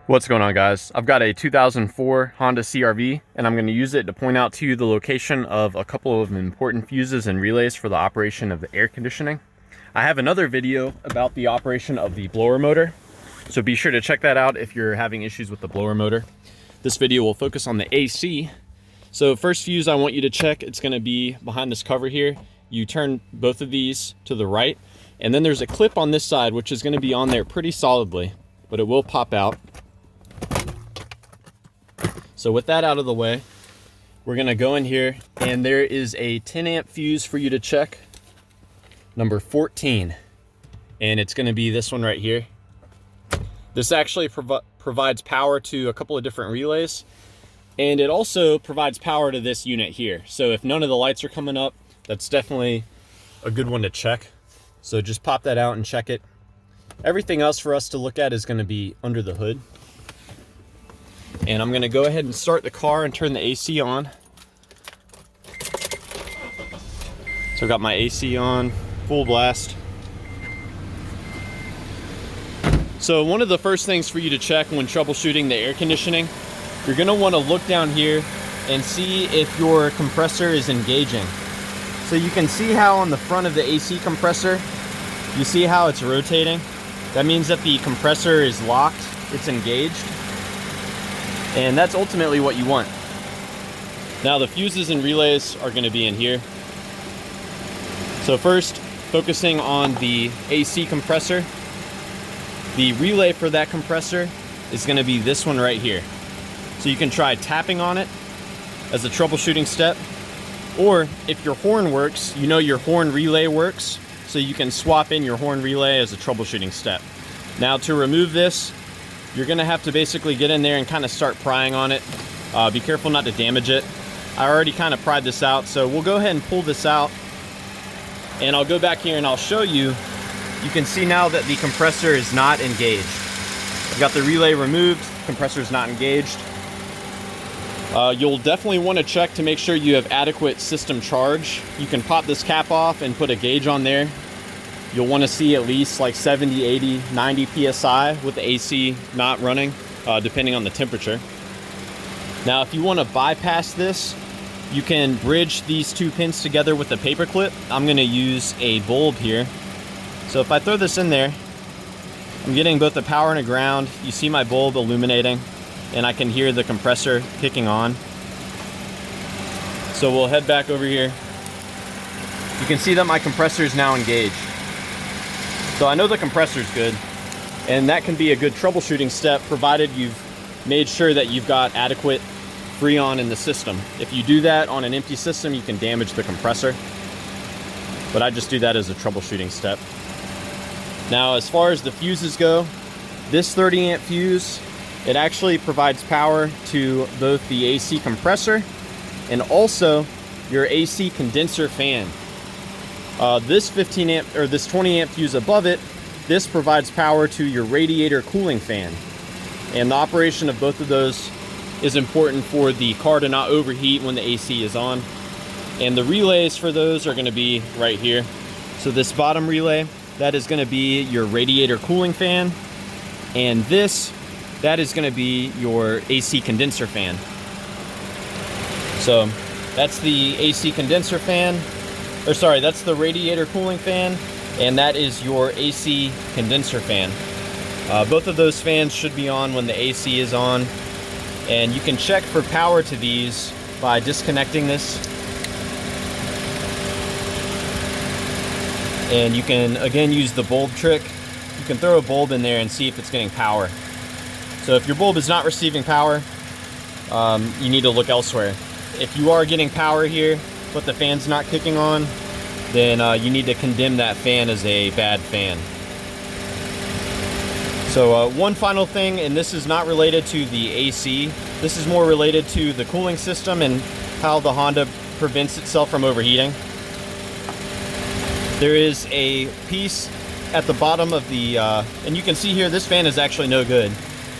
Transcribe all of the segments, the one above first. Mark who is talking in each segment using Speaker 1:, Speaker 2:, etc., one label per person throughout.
Speaker 1: What's going on, guys? I've got a 2004 Honda CR-V and I'm going to use it to point out to you the location of a couple of important fuses and relays for the operation of the air conditioning. I have another video about the operation of the blower motor, so be sure to check that out if you're having issues with the blower motor. This video will focus on the AC. So first fuse I want you to check, it's going to be behind this cover here. You turn both of these to the right, and then there's a clip on this side which is going to be on there pretty solidly, but it will pop out. So with that out of the way, we're gonna go in here and there is a 10 amp fuse for you to check, number 14. And it's gonna be this one right here. This actually provides power to a couple of different relays. And it also provides power to this unit here. So if none of the lights are coming up, that's definitely a good one to check. So just pop that out and check it. Everything else for us to look at is gonna be under the hood. And I'm gonna go ahead and start the car and turn the AC on. So I've got my AC on, full blast. So one of the first things for you to check when troubleshooting the air conditioning, you're gonna wanna look down here and see if your compressor is engaging. So you can see how on the front of the AC compressor, you see how it's rotating? That means that the compressor is locked, it's engaged. And that's ultimately what you want. Now the fuses and relays are going to be in here. So first, focusing on the AC compressor. The relay for that compressor is going to be this one right here. So you can try tapping on it as a troubleshooting step. Or if your horn works, you know your horn relay works, so you can swap in your horn relay as a troubleshooting step. Now to remove this, you're gonna have to basically get in there and kind of start prying on it. Be careful not to damage it. I already kind of pried this out, so we'll go ahead and pull this out. And I'll go back here and I'll show you. You can see now that the compressor is not engaged. I've got the relay removed, compressor is not engaged. You'll definitely want to check to make sure you have adequate system charge. You can pop this cap off and put a gauge on there. You'll want to see at least like 70, 80, 90 PSI with the AC not running, depending on the temperature. Now, if you want to bypass this, you can bridge these two pins together with a paper clip. I'm going to use a bulb here. So if I throw this in there, I'm getting both the power and a ground. You see my bulb illuminating, and I can hear the compressor kicking on. So we'll head back over here. You can see that my compressor is now engaged. So I know the compressor's good, and that can be a good troubleshooting step provided you've made sure that you've got adequate Freon in the system. If you do that on an empty system, you can damage the compressor, but I just do that as a troubleshooting step. Now, as far as the fuses go, this 30 amp fuse, it actually provides power to both the AC compressor and also your AC condenser fan. This 15 amp or this 20 amp fuse above it, this provides power to your radiator cooling fan. And the operation of both of those is important for the car to not overheat when the AC is on. And the relays for those are going to be right here. So this bottom relay, that is going to be your radiator cooling fan. And this, that is going to be your AC condenser fan. So that's the AC condenser fan. Or sorry, that's the radiator cooling fan, and that is your AC condenser fan. Both of those fans should be on when the AC is on, and you can check for power to these by disconnecting this. And you can, again, use the bulb trick. You can throw a bulb in there and see if it's getting power. So if your bulb is not receiving power, you need to look elsewhere. If you are getting power here, but the fan's not kicking on, then you need to condemn that fan as a bad fan. So one final thing, and this is not related to the AC, this is more related to the cooling system and how the Honda prevents itself from overheating. There is a piece at the bottom of the, and you can see here, this fan is actually no good.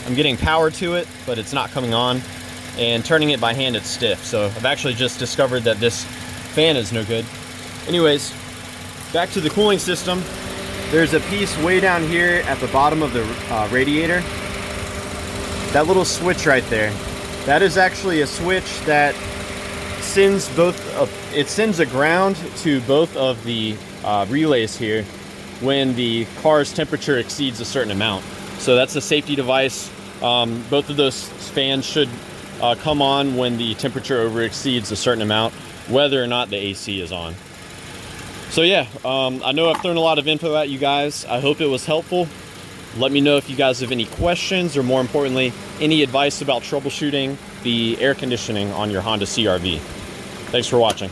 Speaker 1: I'm getting power to it, but it's not coming on, and turning it by hand, it's stiff. So I've actually just discovered that this fan is no good. Anyways, back to the cooling system. There's a piece way down here at the bottom of the radiator. that little switch right there, that is actually a switch that sends it sends a ground to both of the relays here when the car's temperature exceeds a certain amount. So that's a safety device. Both of those fans should come on when the temperature over exceeds a certain amount, whether or not the AC is on. So yeah, I know I've thrown a lot of info at you guys. I hope it was helpful. Let me know if you guys have any questions, or more importantly, any advice about troubleshooting the air conditioning on your Honda CR-V. Thanks for watching.